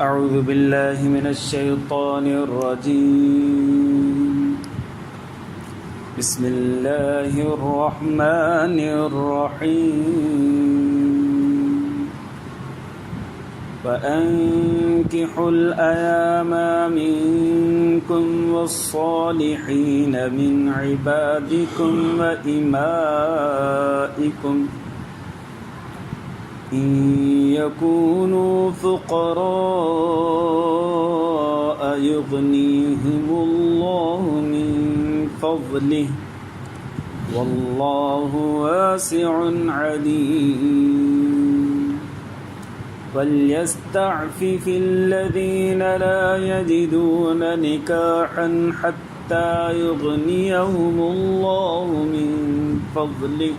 أعوذ بالله من الشيطان الرجيم. بسم الله الرحمن الرحيم. فأنكحوا الأيام منكم والصالحين من عبادكم وإمائكم إن يكونوا فقراء يغنيهم الله من فضله والله واسع عليم. فليستعفف الذين لا يجدون نكاحا حتى يغنيهم الله من فضله.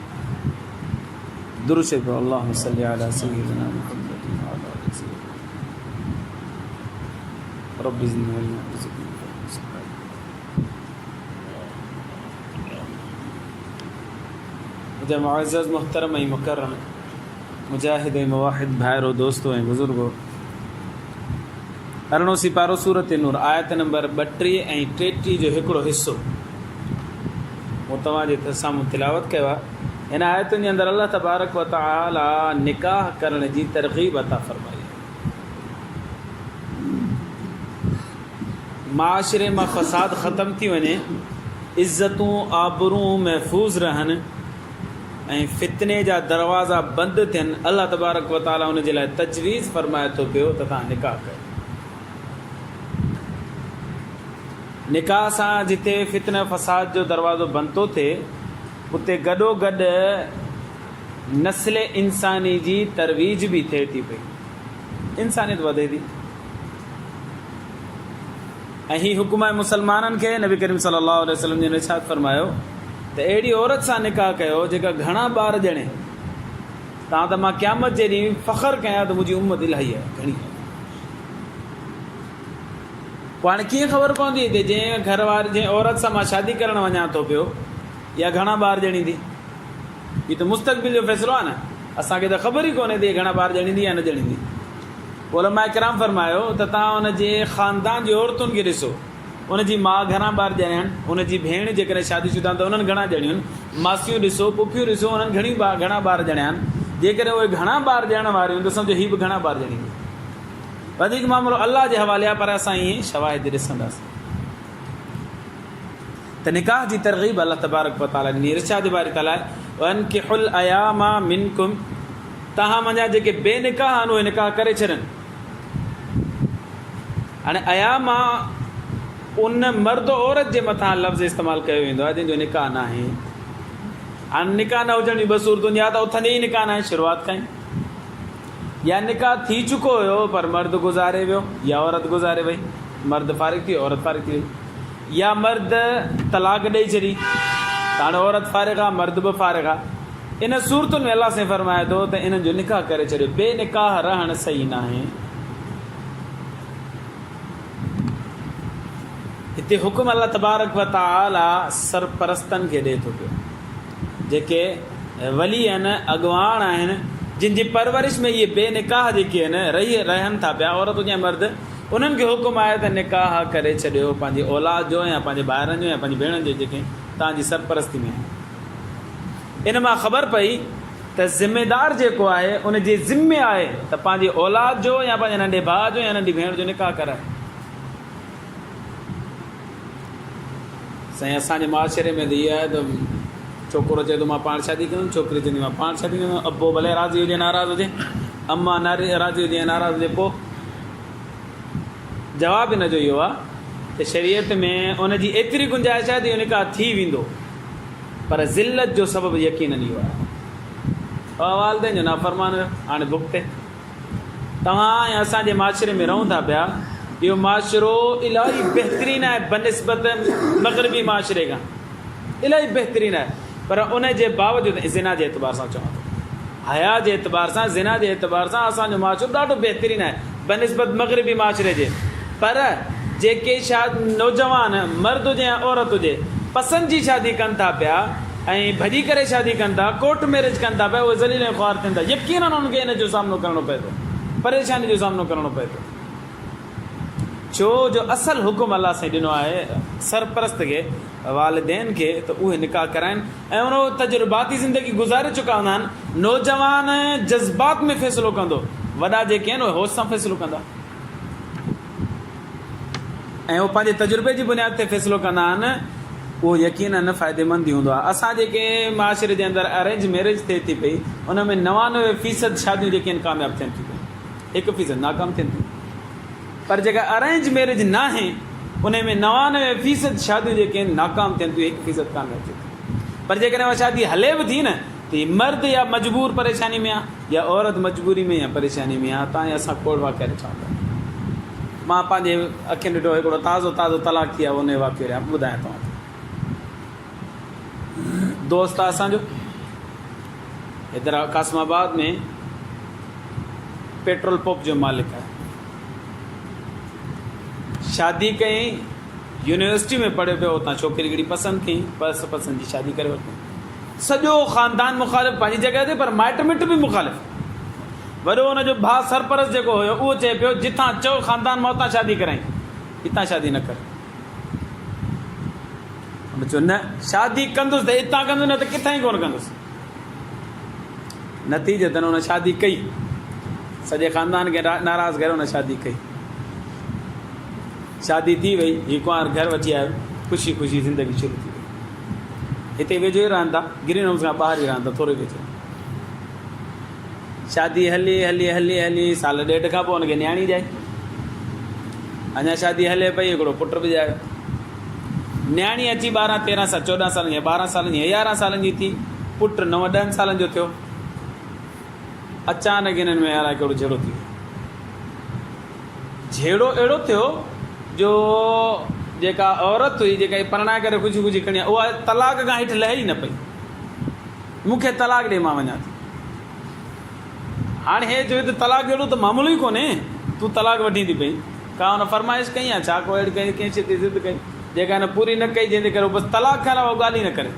درود شریف اللهم صل علی سیدنا محمد وعلى آل سیدنا رب زدنی علما وزدنی فضلا. मुझे मुअज़्ज़ज़ मुहतरम ऐं मुकर्रम मुजाहिद ऐं मुवाहिद भाइरो दोस्तो ऐं बुज़ुर्गो, 18 सिपारो सूरत नूर आयत नंबर 32 ऐं 33 जो हिकिड़ो हिसो मूं तव्हांजे साम्हूं तिलावत कयो आहे. इन आयतुनि जे अंदरि अल्लाह तबारक व तआला निकाह करण जी तरग़ीब अता फ़रमाई. माशरे मां फ़साद ख़तम थी वञे, इज़तूं आबरूं महफ़ूज़ रहनि ऐं फितने जा दरवाज़ा बंदि थियनि. अल्लाह तबारक व तआला उन जे लाइ तजवीज़ फ़रमाए थो पियो त तव्हां निकाह कयो. निकाह सां जिथे फितने फ़साद जो दरवाज़ो बंदि थो थिए, उते गॾोगॾु नस्ल इंसानी जी तरवीज बि थिए थी पई, इंसानियत वधे थी. ऐं हीउ हुकुम आहे मुसलमाननि खे. नबी करीम सल्लल्लाहु अलैहि वसल्लम ने इरशाद फरमायो त अहिड़ी औरत सां निकाह कयो जेका घणा ॿार ॼणे. तव्हां त मां क़यामत जे ॾींहुं फ़ख़्रु कयां त मुंहिंजी उम्मत इलाही आहे, घणी आहे. पोइ हाणे कीअं ख़बर पवंदी त जंहिं घर वारी जंहिं औरत सां मां शादी करणु वञा थो पियो या घणा ॿार ॼणींदी? हीअ त मुस्तक़बिल जो फ़ैसिलो आहे न. असांखे त ख़बर ई कोन्हे त घणा ॿार ॼणींदी या न ॼणींदी. पोइ उलमा इकराम फरमायो त तव्हां हुनजे ख़ानदान जी औरतुनि खे ॾिसो, उनजी माउ घणा ॿार ॼणिया आहिनि, उनजी भेण जेकॾहिं शादीशुदा आहिनि त उन्हनि घणा ॼणियूं आहिनि, मासियूं ॾिसो, पुफियूं ॾिसो, उन्हनि घणा ॿार ॼणिया आहिनि. जेकॾहिं उहे घणा ॿार ॼणण वारियूं त सम्झो हीअ बि घणा ॿार ॼणींदी. वधीक मामिलो अलाह जे हवाले आहे, पर असां ईअं शवाहिद ॾिसंदासीं. त निकाह जी तरग़ीब अल्लाह तबारक व तआला ॾिनी. इरशाद बारी ताला वअनकिहुल अयामा मिनकुम, तव्हां मुंहिंजा जेके बेनिकाह आहिनि उहे निकाह करे छॾनि. हाणे अयामा उन मर्द औरत जे मथां लफ़्ज़ इस्तेमालु कयो वेंदो आहे जंहिंजो निकाह न आहे. हाणे निकाह न हुजण जी ॿ सूरतुनि, या त उथंदे ई निकाह न आहे, शुरूआति कई, या निकाह थी चुको हुयो पर मर्द गुज़ारे वियो या औरत गुज़ारे वई, मर्द फारिग थी औरत फारिग थी वई, या मर्द तलाक ॾेई छॾी त हाणे औरत फारिग आहे मर्द बि फारिग आहे. इन सूरतुनि में अलाह साईं फरमाए थो त इन्हनि जो निकाह करे छॾियो. बेनिकाह रहणु सही न आहे. हिते हुकुम अल्लाह तबारक व तआला सरपरस्तनि खे ॾिए थो पियो, जेके वली आहिनि, अॻवान आहिनि, जिन जी परवरिश में इहे बेनिकाह जेके आहिनि रहनि था पिया, औरत हुजे मर्द, उन्हनि खे हुकुम आहे त निकाह करे छॾियो पंहिंजी औलाद जो या पंहिंजे ॿारनि जो या पंहिंजी भेणनि जो जेके तव्हांजी सरपरस्ती में आहिनि. इन मां ख़बर पई त ज़िमेदार जेको आहे उनजी ज़िम्मे आहे त पंहिंजी औलाद जो या पंहिंजे नंढे भाउ जो या नंढी भेण जो निकाह कराए. साईं असांजे माशरे में त इहा आहे त छोकिरो चए थो मां पाण शादी कंदुमि, छोकिरी चवंदी मां पाण शादी कंदुमि. अबो भले राज़ी हुजे नाराज़ हुजे, अम्मा राज़ी हुजे नाराज़ हुजे, पोइ जवाबु हिन जो इहो आहे त शरीयत में उनजी एतिरी गुंजाइश आहे त इहो निकाह थी वेंदो, पर ज़िलत जो सबबु यकीनन इहो आहे वालदेन जो नाफ़रमान हाणे भुगते. तव्हां या असांजे माशरे में रहूं था पिया, इहो माशरो इलाही बहितरीनु आहे बनिस्बत मग़रिबी माशरे खां, इलाही बहितरीनु आहे. पर उन जे बावजूदि ज़िना जे एतबार सां चवां थो, हया जे एतबार सां, ज़िना जे एतबार सां असांजो माशरो ॾाढो बहितरीनु आहे बनिस्बत मग़रिबी माशरे जे. पर जेके नौजवान मर्द हुजे या औरत हुजे पसंदि जी शादी कनि था पिया ऐं भॼी करे शादी कनि था, कोर्ट मैरिज कनि था पिया, उहे ज़लील ऐं ख़्वार थियनि था. यकीनन उन्हनि खे इन जो सामनो करणो पए थो, परेशानी जो सामनो करणो पए थो. छो जो असल हुकुम अल्लाह साईं ॾिनो आहे सरपरस्त खे, वालिदैन खे, त उहे निकाह कराइनि ऐं उन तजुर्बाती ज़िंदगी गुज़ारे चुका हूंदा आहिनि। नौजवान जज़्बात में फ़ैसिलो कंदो, वॾा जेके आहिनि उहे होश सां फ़ैसिलो कंदा ऐं उहो पंहिंजे तजुर्बे जी बुनियाद ते फ़ैसिलो कंदा आहिनि। उहो यकीनन फ़ाइदेमंद ई हूंदो आहे। असां जेके माशरे जे अंदरि अरेंज मैरिज थिए थी पई, उन में 99% शादियूं जेके आहिनि कामयाबु थियनि थियूं पयूं, 1% नाकाम थियनि थियूं। पर जेका अरेंज मैरिज न आहे उन में 99% शादियूं जेके आहिनि नाकाम थियनि थियूं, 1% कामयाबु थियनि थियूं। पर जेकॾहिं उहा शादी हले बि थी न, त हीअ मर्द या मजबूर परेशानी में आहे या औरत मजबूरी में या परेशानी में आहे। तव्हां असां कोड़ वाक़िया ॾिठा था। मां पंहिंजे अखियुनि ॾिठो हिकिड़ो ताज़ो तलाक थी आहे, उन वाक़ियो ॿुधायां तव्हांखे। दोस्त आहे असांजो, इधर कासमाबाद में पेट्रोल पंप जो मालिक आहे। शादी कयईं, यूनिवर्सिटी में पढ़ियो पियो, उतां छोकिरी हिकिड़ी पसंदि कयईं, पसंदि जी शादी करे वरितईं। सॼो ख़ानदान मुखालिफ़ पंहिंजी जॻह ते, पर माइट मिट बि मुखालिफ़। वॾो हुनजो भाउ सरपरस्त जेको हुयो उहो चए पियो जिथां चओ ख़ानदान मां उतां शादी कराई, हितां शादी न कर। चयो न शादी कंदुसि त हितां कंदुसि, न त किथां ई कोन कंदुसि। नतीजतन हुन शादी कई, सॼे ख़ानदान खे नाराज़ करे हुन शादी कई। शादी थी वई, हीउ कुंवार घर वठी आयो, ख़ुशी ख़ुशी ज़िंदगी शुरू थी वई। हिते वेझो ई रहनि था, ग्रीन हाउस खां ॿाहिरि ई रहनि था, थोरो वेझो। शादी हली हली हली हली साल ॾेढ खां पोइ हुनखे न्याणी ॼाई। अञा शादी हले पई, हिकिड़ो पुटु बि ॼायो। न्याणी अची 12, 13 साल, 14 सालनि जी, 12 सालनि जी, 11 सालनि जी थी, पुटु 9, 10 सालनि जो थियो। अचानक हिननि में अलाए कहिड़ो झेड़ो थी वियो। झेड़ो अहिड़ो थियो जो जेका औरत हुई, जेका परणाए करे ख़ुशी ख़ुशी खणी आहे, उहा तलाक खां हेठि लहे ई न पई। मूंखे तलाक ॾे, मां वञा थी। हाणे हे चयो त तलाक अहिड़ो त मामूलो ई कोन्हे, तूं तलाक वठी थी पई, का हुन फरमाइश कई आहे छा, को अहिड़ी कंहिं शइ ते ज़िद कई जेका हिन पूरी न कई, जंहिंजे करे बसि तलाक खां अलावा ॻाल्हि ई न करे।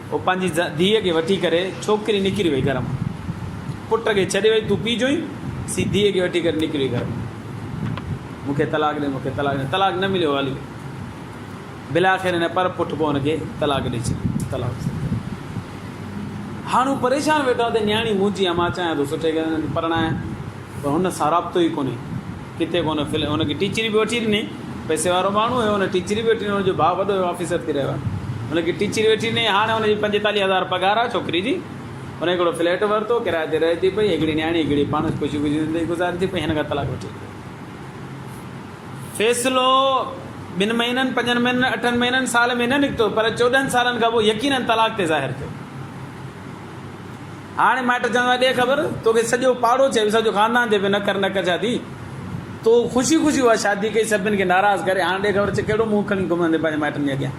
उहो पंहिंजी धीअ खे वठी करे छोकिरी निकिरी वई घर मां, पुट खे छॾे वई, तूं पीजो ई, सी धीअ खे वठी करे निकिरी वई घर मां। मूंखे तलाक ॾे, मूंखे तलाक ॾे, तलाक न मिलियो, हली वई। बिलाख़िर हिन पर पुटु पोइ हुनखे तलाक ॾेई छॾी, तलाक। हाणे हू परेशान वेठो आहे त न्याणी मुंहिंजी आहे, मां चाहियां थो सुठे घर परणायां, पर हुन सां राब्तो ई कोन्हे, किथे कोन। हुनखे टीचरी बि वठी ॾिनी, पैसे वारो माण्हू हुयो, हुन टीचरी बि वठी ॾिनी, हुनजो भाउ वॾो ऑफिसर थी रहियो आहे, हुनखे टीचरी वठी ॾिनी। हाणे हुनजी 45,000 पघार आहे छोकिरी जी। हुन हिकिड़ो फ्लैट वरितो, किराए ते रहे थी पई, हिकिड़ी न्याणी, हिकिड़ी पाण ख़ुशी ख़ुशी ज़िंदगी गुज़ारे थी पई। हिन खां तलाक वठी फ़ैसिलो 2 महीननि, 5 महीननि, 8 महीननि, साल में न निकितो, पर 14 सालनि खां पोइ यकीनन तलाक ते ज़ाहिर थियो। हाणे माइट चवंदो आहे ॾे ख़बर, तोखे सॼो पाड़ो चए, सॼो ख़ानदान चए न कर, न कर शादी, तो ख़ुशी ख़ुशी उहा शादी कई, सभिनि खे नाराज़ करे। हाणे ॾे ख़बर, कहिड़ो मुंहुं खणी घुमंदे पंहिंजे माइटनि जे अॻियां।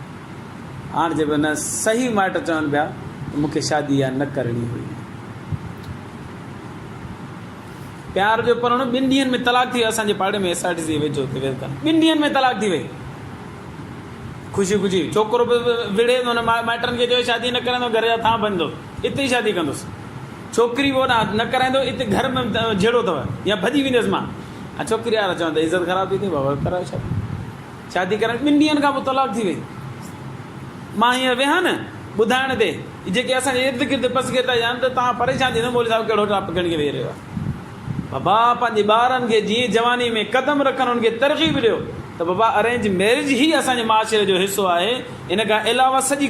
हाणे चइबो न, सही माइट चवनि पिया मूंखे शादी इहा न करणी हुई। प्यार जो परणो 2 ॾींहंनि में तलाक थी वियो। असांजे पाड़े में SRTC वेझो हुते वेझो 2 ॾींहंनि में तलाक थी वई। ख़ुशी ख़ुशी छोकिरो बि विड़े थो, हुन माइटनि खे चयो शादी न कराईंदो, घर जा थां बंदो, हिते ई शादी कंदुसि। छोकिरी वो न कराईंदो, हिते घर में झेड़ो अथव या भॼी वेंदसि मां। ऐं छोकिरी वारा चवनि त इज़त ख़राब थी थी, बाबा करायो शादी। शादी कराइण 2 ॾींहंनि खां पोइ तलाक थी वई। मां हींअर वेहां न ॿुधाइण ते, जेके असांजे इर्द गिर्द पसगिर्द आहिनि, त तव्हां परेशान थींदो, मोली साहिबु कहिड़ो टॉप खणी वेही रहियो आहे। बाबा पंहिंजे ॿारनि खे जीअं जवानी में क़दम रखनि, उनखे तरक़ी बि ॾियो। त बाबा अरेंज मैरिज ई असांजे माशरे जो हिसो आहे, इन खां अलावा सॼी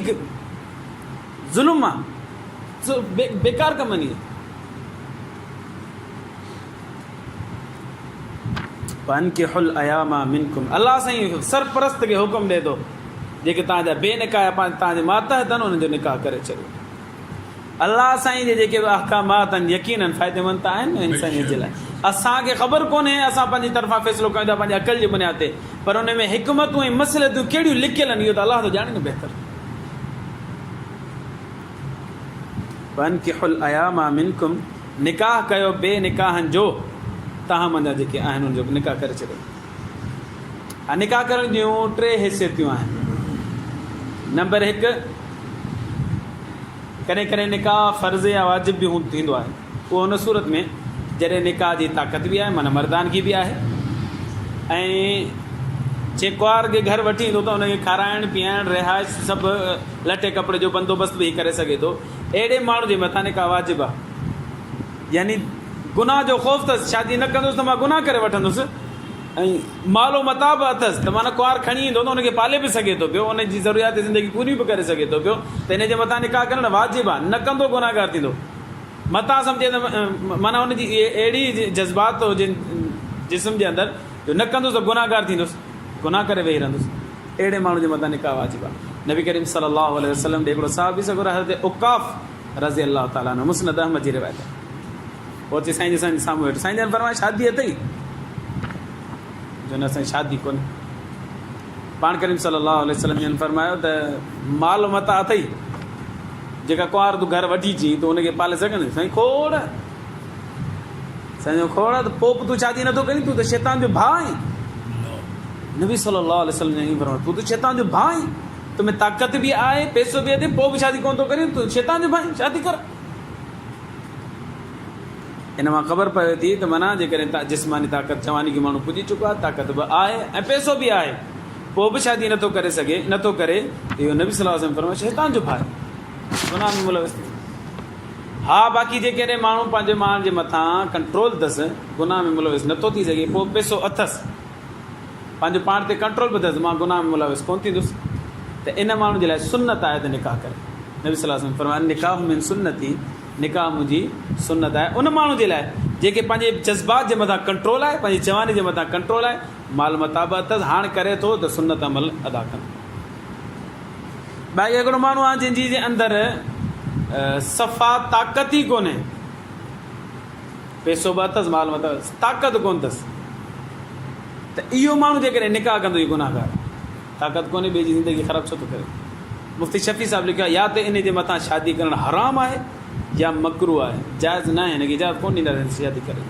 ज़ुल्म आहे, बेकार कमनि। फन्किहुल अयामा मिनकुम, अल्लाह साईं सरपरस्त खे हुकुम ॾिए थो, जेके तव्हांजा बेनिकाह तव्हांजे मातहत आहिनि, उन्हनि जो निकाह करे छॾियो। अल्लाह साईं जे जेके अहकामात आहिनि यकीनन फ़ाइदेमंद आहिनि इंसानियत जे लाइ। असांखे ख़बर कोन्हे, असां पंहिंजी तरफ़ां फ़ैसिलो कयूं था पंहिंजे अक़ल जे बुनियाद ते, पर उन में हिकमतूं ऐं मसइलतूं कहिड़ियूं लिकियल आहिनि, इहो त अलाह थो ॼाणे न बहितर। फन्किहुल अयामा मिनकुम, निकाह कयो बेनिकाहनि जो, तव्हां मंझां जेके आहिनि उनजो निकाह करे छॾियो। निकाह करण जूं 3 हैसियतूं आहिनि। नंबर 1, कॾहिं कॾहिं निकाह फ़र्ज़ या वाजिब बि थींदो आहे। उहो हुन सूरत में जॾहिं निकाह जी ताक़त बि आहे, माना मर्दानगी बि आहे, ऐं जे कुंवार खे घर वठी ईंदो त हुनखे खाराइण पीआइण रिहाइश सभु लटे कपिड़े जो बंदोबस्तु बि करे सघे थो। अहिड़े माण्हू जे मथां निकाह वाजिबु आहे। यानी गुनाह जो ख़ौफ़ अथसि, शादी न कंदुसि त मां गुनाह करे वठंदुसि, ऐं मालो मता बि अथसि त माना कुंवार खणी ईंदो त हुनखे पाले बि सघे थो पियो, हुनजी ज़रूरियात ज़िंदगी पूरी बि करे सघे थो पियो, त हिन जे मथां निकाह करणु वाजिबु आहे। न कंदो गुनाहगार थींदो। मथां सम्झे त माना हुनजी अहिड़ी जज़्बात हुजे जिस्म जे अंदरि जो न कंदुसि त गुनाहगार थींदुसि, गुनाह करे वेही रहंदुसि। अहिड़े माण्हू जे मथां निकाह वाजिबु आहे। नबी करीम सल्लल्लाहु अलैहि वसल्लम ॾे हिकिड़ो साहबी सॻो हज़रत उकाफ़ रज़ी अलाह ताला अन्हु, मुस्नद अहमद जी रिवायत आहे। पोइ अचे साईं जे साम्हूं वेठो, साईं जन फरमाए शादी अथई? जो न असांजी शादी कोन्हे। पाण करीम सल्लल्लाहु अलैहि वसल्लम जन फरमायो त माल मता अथई, जेका कुंवार तूं घर वठी अची तूं हुनखे पाले सघंदे? साईं खोड़, साईं खोड़, त पोइ बि तूं शादी नथो करीं, तूं त शैतान जो भाउ आहीं। नबी सल्लल्लाहु अलैहि वसल्लम ने फरमायो तूं त शैतान जो भाउ आहीं, तुम्हें ताक़त बि आहे, पैसो बि आहे, पोइ बि शादी कोन थो करीं, तूं शैतान जो भाउ आहीं, शादी कर। इन मां ख़बर पवे थी त माना जेकॾहिं जिस्मानी ताक़त जवानी खे माण्हू पुॼी चुको आहे, ताक़त बि आहे ऐं पैसो बि आहे, पोइ बि शादी नथो करे सघे, नथो करे, त इहो नबी सल्लल्लाहु अलैहि वसल्लम फरमायो शैतान जो भाउ, गुनाह में मुलविस थी। हा, बाक़ी जेकॾहिं माण्हू पंहिंजे माण्हू जे मथां कंट्रोल अथसि, गुनाह में मुलविस नथो थी सघे, पोइ पैसो अथसि, पंहिंजो पाण ते कंट्रोल बि अथसि, मां गुनाह में मुलविस कोन थींदुसि, त इन माण्हू जे लाइ सुन्नत आहे त निकाह करे। नबी सल्लल्लाहु अलैहि वसल्लम फरमायो निकाह मिन सुन्नती, निकाह मुंहिंजी सुन्नत आहे। उन माण्हू जे लाइ जेके पंहिंजे जज़्बात जे मथां कंट्रोल आहे, पंहिंजी जवानी जे मथां कंट्रोल आहे, माल मताब अथसि, हाणे करे थो त सुन्नत अमल अदा कंदो। बाक़ी हिकिड़ो माण्हू आहे जंहिंजी जे अंदरि सफ़ा ताक़त ई कोन्हे, पैसो बि अथसि, माल मताब ताक़त कोन अथसि, त इहो माण्हू जेकॾहिं निकाह कंदो इहो गुनाहगार। ताक़त कोन्हे, ॿिए जी ज़िंदगी ख़राबु छो थो करे? मुफ़्ती शफ़ी साहिबु लिखियो आहे या त इन जे मथां शादी करणु हराम आहे या मकरूह आहे, जाइज़ न आहे, हिनखे इजाज़त कोन ॾींदा शादी करे,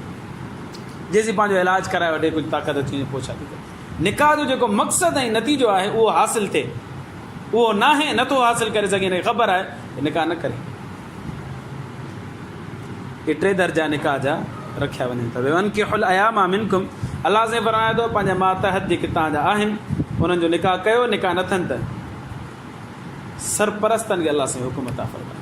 जेसीं पंहिंजो इलाज कराए वठे, कुझु ताक़त अची वञे पोइ शादी करे। निकाह जो जेको मक़सदु ऐं नतीजो आहे उहो हासिलु थिए, उहो न आहे, नथो हासिलु करे सघे, हिनखे ख़बर आहे निकाह न करे। इहे टे दर्जा निकाह जा रखिया वञनि था। वन की हुल अयामा मिनकुम, अलाह से फरमाए थो पंहिंजा मातहत जेके तव्हांजा आहिनि उन्हनि जो निकाह कयो, निकाह न थियनि त सरपरस्तनि खे अलाह से हुकुम अता फरमाए।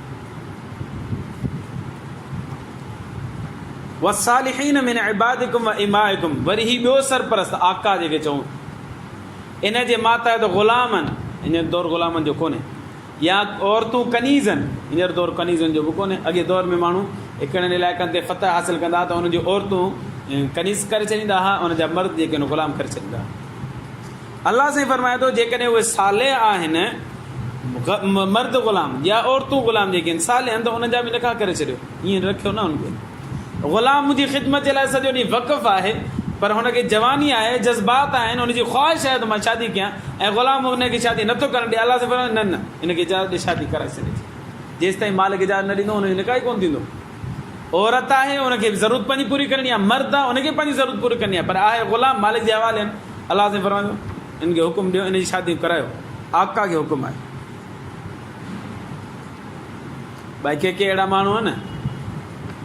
वसालिहीन मिन इबादिकुम व इमाइकुम, वरी ही ॿियो सरपरस्त आका जेके चऊं, इन जे मातहत ग़ुलाम आहिनि, हींअर दौर ग़ुलामनि जो कोन्हे, या औरतूं कनीज़ आहिनि, हींअर दौर कनीज़नि जो बि कोन्हे। अॻे दौर में माण्हू हिकिड़नि इलाइक़नि ते फतह हासिलु कंदा त हुननि जूं औरतूं कनीज़ करे छॾींदा हुआ, हुन जा मर्द जेके आहिनि ग़ुलाम करे छॾींदा हुआ। अलाह साईं फरमाए थो जेकॾहिं उहे साले आहिनि, मर्द ग़ुलाम या औरतूं ग़ुलाम जेके आहिनि साले आहिनि, त उन्हनि जा बि निकाह करे छॾियो, ईअं रखियो न हुनखे। ग़ुलाम मुंहिंजी ख़िदमत जे लाइ सॼो ॾींहुं वक़फ़ आहे, पर हुनखे जवानी आहे, जज़्बात आहिनि, हुनजी ख़्वाहिश आहे त मां शादी कयां, ऐं ग़ुलाम हुनखे शादी नथो करणु ॾिए। अलाह सां फरमाए न न, हिनखे इजाज़त ॾे, शादी कराए छॾे। जेसि ताईं मालिक इजाज़त न ॾींदो हुनजो निकाह ई कोन थींदो। औरत आहे, हुनखे ज़रूरत पंहिंजी पूरी करणी आहे, मर्द आहे, हुनखे पंहिंजी ज़रूरत पूरी करणी आहे, पर आहे ग़ुलाम, मालिक जे हवाले आहिनि। अलाह सां फरमाईंदो हिनखे हुकुम ॾियो, हिनजी शादी करायो, आका खे हुकुम आहे। भई के अहिड़ा माण्हू आहिनि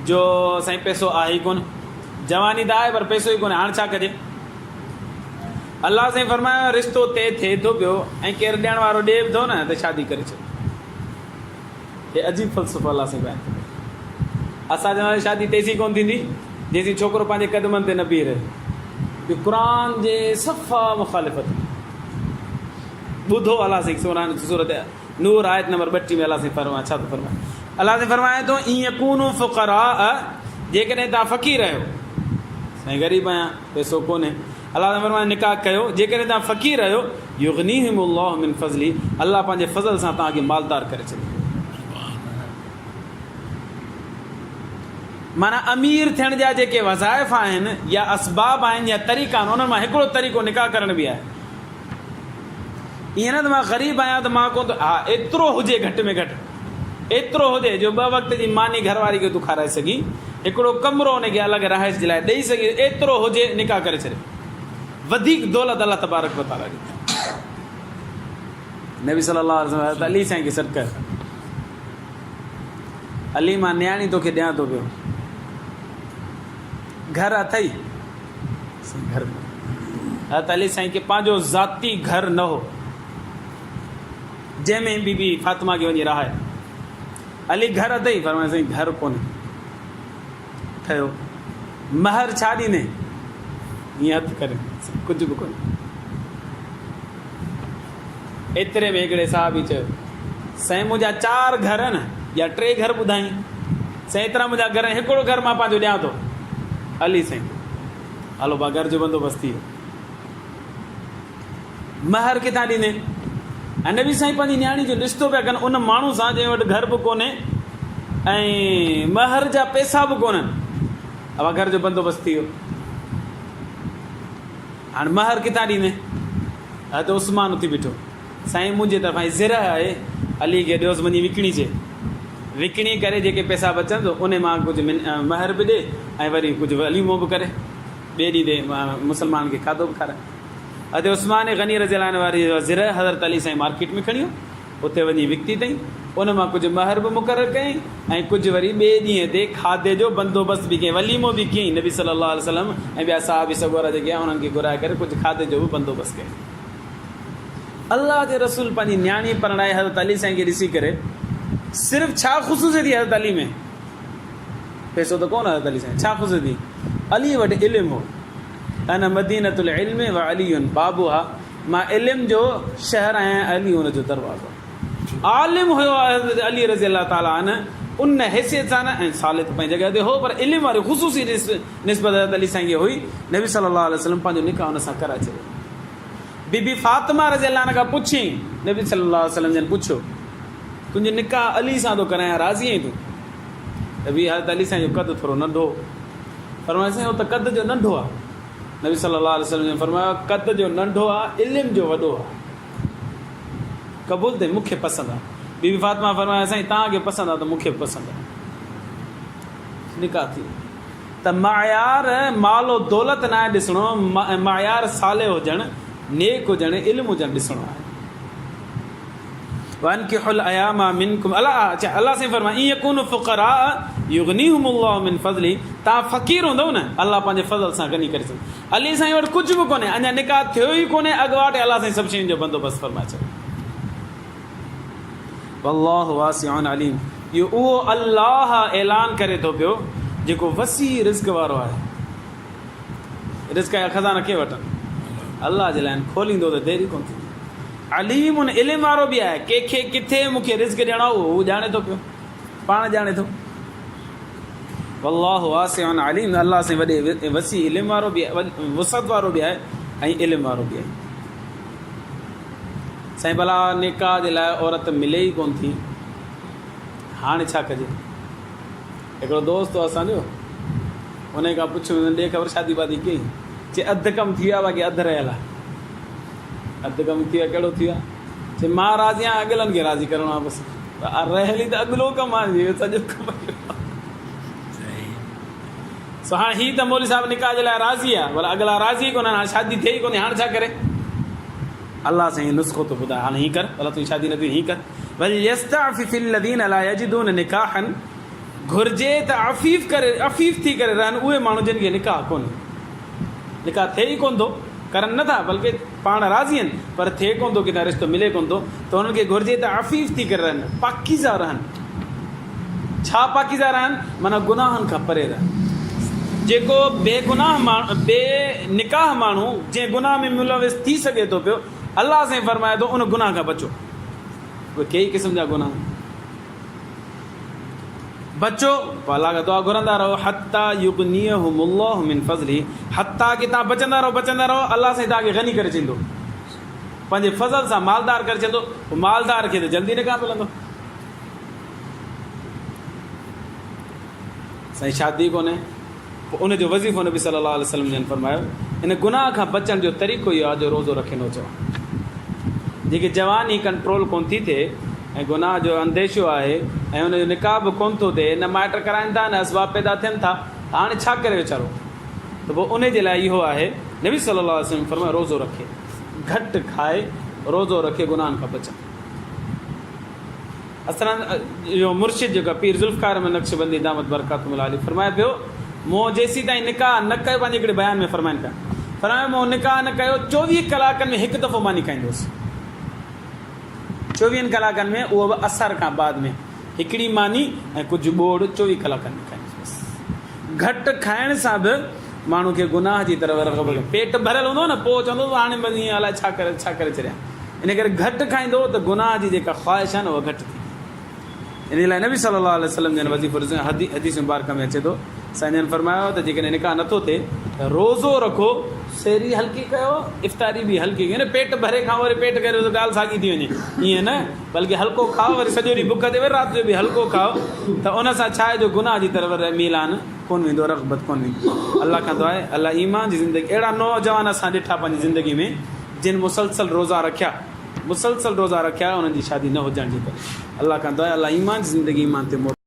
जो साईं पैसो आहे ई कोन, जवानी त आहे पर पैसो ई कोन्हे, हाणे छा कजे? अलाह साईं फरमायो रिश्तो तइ थिए थो पियो ऐं केरु ॾियण वारो ॾिए बि थो न त शादी करे छॾ। हे अजीब फ़लसफ़ो अलाह साईं बयानु करे। असां चवंदा शादी तेसीं कोन थींदी जेसीं छोकिरो पंहिंजे क़दमनि ते न बीह रहे। इहो क़ुर जे सफ़ा मुख़ालिफ़त ॿुधो अलाह साईं सूरत नूर आयत नंबर 32 में अलाह साईं फरमाए छा थो फरमाए? अलाह साईं फरमाए थो ईअं कूनू फ़ुक़रा, जेकॾहिं तव्हां फ़क़ीर आहियो, साईं ग़रीब आहियां पैसो कोन्हे, अलाह साईं फरमाए निकाह कयो, जेकॾहिं तव्हां फ़क़ीर आहियो, युग़नीहिमुल्लाहु मिन फ़ज़ली, अलाह पंहिंजे फ़ज़ल सां तव्हांखे मालदार करे छॾे। माना अमीर थियण जा जेके वज़ाइफ़ आहिनि या असबाब आहिनि या तरीक़ा आहिनि, उन्हनि मां हिकिड़ो तरीक़ो निकाह करण बि आहे। ईअं न त मां ग़रीब आहियां त मां कोन, हा एतिरो हुजे, घटि में घटि एतिरो हुजे जो 2 वक़्त जी मानी घरवारी खे तूं खाराए सघी, हिकिड़ो कमिरो हुनखे अलॻि रहाइश जे लाइ ॾेई सघी, एतिरो हुजे निकाह करे छॾे। वधीक दौलत अलाह तबारक व तआला ॾे। नबी सल्लल्लाहु अलैहि वसल्लम अली साईं खे सॾु कर, अली मां नियाणी तोखे ॾियां थो पियो, घर अथई? घर हज़रत अली साईं खे पंहिंजो ज़ाती घर न हो जंहिंमें बीबी फातिमा खे वञी रहाए। अली घर अथई, फरमाए साईं घर कोन्हे। ठहियो महर छा ॾींदे, हीअं हथु करे कुझु बि कोन्हे। एतिरे में हिकिड़े साहिबी चयो साईं मुंहिंजा 4 घर आहिनि या 3 घर ॿुधाई। साईं एतिरा मुंहिंजा घर आहिनि, हिकिड़ो घर मां पंहिंजो ॾियां थो। अली साईं हलो बा घर जो बंदोबस्तु थी वियो। महर किथां ॾींदे? ऐं नबी साईं पंहिंजी न्याणी जो रिश्तो पिया कनि उन माण्हू सां जंहिं वटि घर बि कोन्हे ऐं महर जा पैसा बि कोन्हनि। अब घर जो बंदोबस्तु थी वियो। हाणे महर किथां ॾींदे? हा त उस्मान उथी बीठो, साईं मुंहिंजे तरफ़ां ज़िर आहे, अली खे ॾियोसि वञी विकिणी चे। विकिणी करे जेके पैसा बचनि थो उन मां कुझु महर बि ॾे ऐं वरी कुझु वलीमो बि करे, ॿिए ॾींहं ते मुस्लमान खे खाधो बि खाराए। अते उस्मान गनी रज़ियल्लाहु अन्हु वारी ज़िर हज़रत अली साईं मार्केट में खणी वियो, उते वञी विकिती अथई। उन मां कुझु महर बि मुक़ररु कयईं ऐं कुझु वरी ॿिए ॾींहं ते खाधे जो बंदोबस्तु बि कयईं, वलीमो बि कयईं। नबी सल्लल्लाहु अलैहि वसल्लम ऐं ॿिया साहबी सगोरा जेके आहे उन्हनि खे घुराए करे कुझु खाधे जो बि बंदोबस्तु कयईं। अल्लाह जे रसूल पंहिंजी न्याणी परणाए हज़रत अली साईं खे ॾिसी करे सिर्फ़ु छा ख़ुशूसियत थी हज़रत अली में? पैसो त कोन हज़रत अली साईं, छा ख़ुशूसियत थी? अली वटि इल्मु हो। अन मदीनतुल इल्म व अलीयुन बाबुहा, मां इल्म जो शहर आहियां, अली हुन जो दरवाज़ो। आलिम हुयो अली रज़ी अल्लाह ताला अन उन हैसियत सां न, ऐं साले त पंहिंजी जॻह ते हो, पर इल्म वारी ख़ुशूसी निस्बत हज़रत अली साईं खे हुई। नबी सल्लल्लाहु अलैहि वसल्लम पंहिंजो निकाह हुन सां कराए छॾियो। बीबी फातिमा रज़ी अल्लाह अन्हा खां पुछी, नबी सल्लल्लाहु अलैहि वसल्लम जन पुछो तुंहिंजो निकाह अली सां थो करायां, राज़ी आहीं तूं? त बि हज़रत अली साईं जो कदु थोरो नंढो, फरमाए साईं हो त कद जो नंढो आहे। नबी सल्लल्लाहु अलैहि वसल्लम फरमायो कद जो नंढो आहे, इल्म जो वॾो आहे। क़बूल अथई, मूंखे पसंदि आहे। बीबी फातिमा फरमाया साईं तव्हांखे पसंदि आहे त मूंखे बि पसंदि आहे। निकाह थी त मायार मालो दौलत न आहे ॾिसणो, मायार साले हुजणु, नेक हुजणु, इल्मु हुजणु ॾिसणो आहे। वनकिहुल अयामा मिनकुम, अल्लाह साईं फरमाए इन यकुनु फुक़रा युगनीहुमुल्लाहु मिन फज़ली, तव्हां फ़क़ीर हूंदव न अल्लाह पंहिंजे फज़ल सां गनी करे सघे। अली साईं वटि कुझु बि कोन्हे, अञा निकाह थियो ई कोन्हे, अॻुवाट अल्लाह साईं सभु शयुनि जो बंदोबस्तु फरमाए छॾियो। वल्लाहु वासिउन अलीम, इहो उहो अल्लाह ऐलान करे थो पियो जेको वसी रिज़्क़ वारो आहे। रिज़्क़ जा खज़ाना खे वठनि अल्लाह जे लाइ, खोलींदो त देरी कोन थींदी। अलीम उन इल्म वारो बि आहे, कंहिंखे किथे मूंखे रिज़्क़ ॾियणो आहे उहो ॼाणे थो पियो, पाण ॼाणे थो। वल्लाहु वासिउन अलीम, अल्लाह साईं वॾे वसी इल्म वारो बि आहे, वुसअत वारो बि आहे ऐं इल्म वारो बि आहे। साईं भला निकाह जे लाइ औरत मिले ई कोन थी, हाणे छा कजे? हिकिड़ो दोस्त हो असांजो, उन खां पुछियो ॾे ख़बर शादी वादी कई? चए अधु कमु थी वियो आहे, बाक़ी अधु रहियल आहे। अधु कमु थी वियो आहे, कहिड़ो थी वियो आहे? चए मां राज़ी आहियां, अॻिलनि खे राज़ी करिणो आहे बसि। रहियल ई त अॻिलो कमु आहे, सॼो कमु। सो हाणे हीअ त मौलवी साहिबु निकाह जे लाइ राज़ी आहे, भला अॻिला राज़ी कोन, हाणे शादी थिए ई कोन्हे, हाणे छा करे? अल्लाह साईं नुस्ख़ो थो ॿुधाए, हाणे हीअं कर, भला तुंहिंजी शादी न थी, हीअं कर। वल यस्तअफ़िफ़िल लज़ीना ला यजिदून निकाहन, घुरिजे त अफ़ीफ़ करे, अफ़ीफ़ थी करे रहनि उहे माण्हू जिन खे निकाह कोन्हे, निकाह थिए ई कोन थो, करनि नथा, बल्कि पाण राज़ी आहिनि पर थिए कोन थो, किथां रिश्तो मिले कोन थो, त हुननि खे घुरिजे त अफ़ीफ़ थी करे रहनि, पाकीज़ा रहनि। छा पाकीज़ा रहनि? माना गुनाहनि खां परे रहनि। जेको बेगुनाह माण्हू, बेनिकाह माण्हू जंहिं गुनाह में मुलविस थी सघे थो पियो, अल्लाह साईं फरमाए थो उन गुनाह खां बचो। उहे कई क़िस्म जा गुनाह बचो, पोइ अल्लाह खां दुआ घुरंदा रहो, हत्ता युगनियहुमुल्लाहु मिन फज़ली, हत्ता की तव्हां बचंदा रहो, अल्लाह साईं तव्हांखे गनी करे छॾींदो, पंहिंजे फज़ल सां मालदार करे छॾींदो। मालदार खे त जल्दी निकाह मिलंदो। साईं शादी कोन्हे, पोइ उनजो वज़ीफ़ो नबी सल्लल्लाहु अलैहि वसल्लम जन फरमायो, इन गुनाह खां बचण जो तरीक़ो इहो आहे जो रोज़ो रखे न चओ। जेके जवानी कंट्रोल कोन थी थिए ऐं गुनाह जो अंदेशो आहे ऐं हुनजो निकाह बि कोन थो थिए, न माइट कराइनि था, न असबाब पैदा थियनि था, हाणे छा करे वीचारो? त पोइ उनजे लाइ इहो आहे, नबी सल्लल्लाहु अलैहि वसल्लम फरमायो रोज़ो रखे, घटि खाए, रोज़ो रखे, गुनाहनि खां बचनि। असां इहो मुर्शिद जेको पीर ज़ुल्फ़कार में नक्शबंदी दामत बरकातुहुल आली फरमाए पियो, मूं जेसीं ताईं निकाह न कयो, पंहिंजे हिकिड़े बयान में फरमाइनि पिया, फरमायो मूं निकाह न कयो 24 कलाकनि में हिकु दफ़ो मानी खाईंदुसि 24 कलाकनि में उहो बि असर खां बाद में हिकिड़ी मानी ऐं कुझु ॿोड़ 24 कलाकनि में खाईंदुसि बसि घटि खाइण सां बि माण्हू खे गुनाह जी तरफ़ रग़बत पेट भरियल हूंदो न पोइ चवंदो हाणे बसि ईअं अलाए छा करे छॾिया इन करे घटि खाईंदो त गुनाह जी जेका ख़्वाहिश आहे न उहा घटि थी इन लाइ नबी सल्लल्लाहु अलैहि वसल्लम जन वज़ीफ़ो हदीस मुबारक में अचे थो साईं फरमायो त जेकॾहिं निकाह नथो थिए त रोज़ो रखो सेरी हल्की कयो इफ़्तारी बि हल्की कयो न पेट भरे खाओ वरी पेट करे त ॻाल्हि साॻी थी वञे ईअं न बल्कि हल्को खाओ वरी सॼो ॾींहुं बुख ते वरी राति जो बि हल्को खाओ त उन सां छा आहे जो गुनाह जी तरफ़ मीलान कोन वेंदो रग़बत कोन वेंदी अलाह खां दुआ आहे अलाह ईमान जी ज़िंदगी अहिड़ा नौजवान असां ॾिठा पंहिंजी ज़िंदगी में जिन मुसलसल रोज़ा रखिया उन्हनि जी शादी न हुजण जे करे अलाह खां दुआ आहे अलाह ईमान जी ज़िंदगी ईमान ते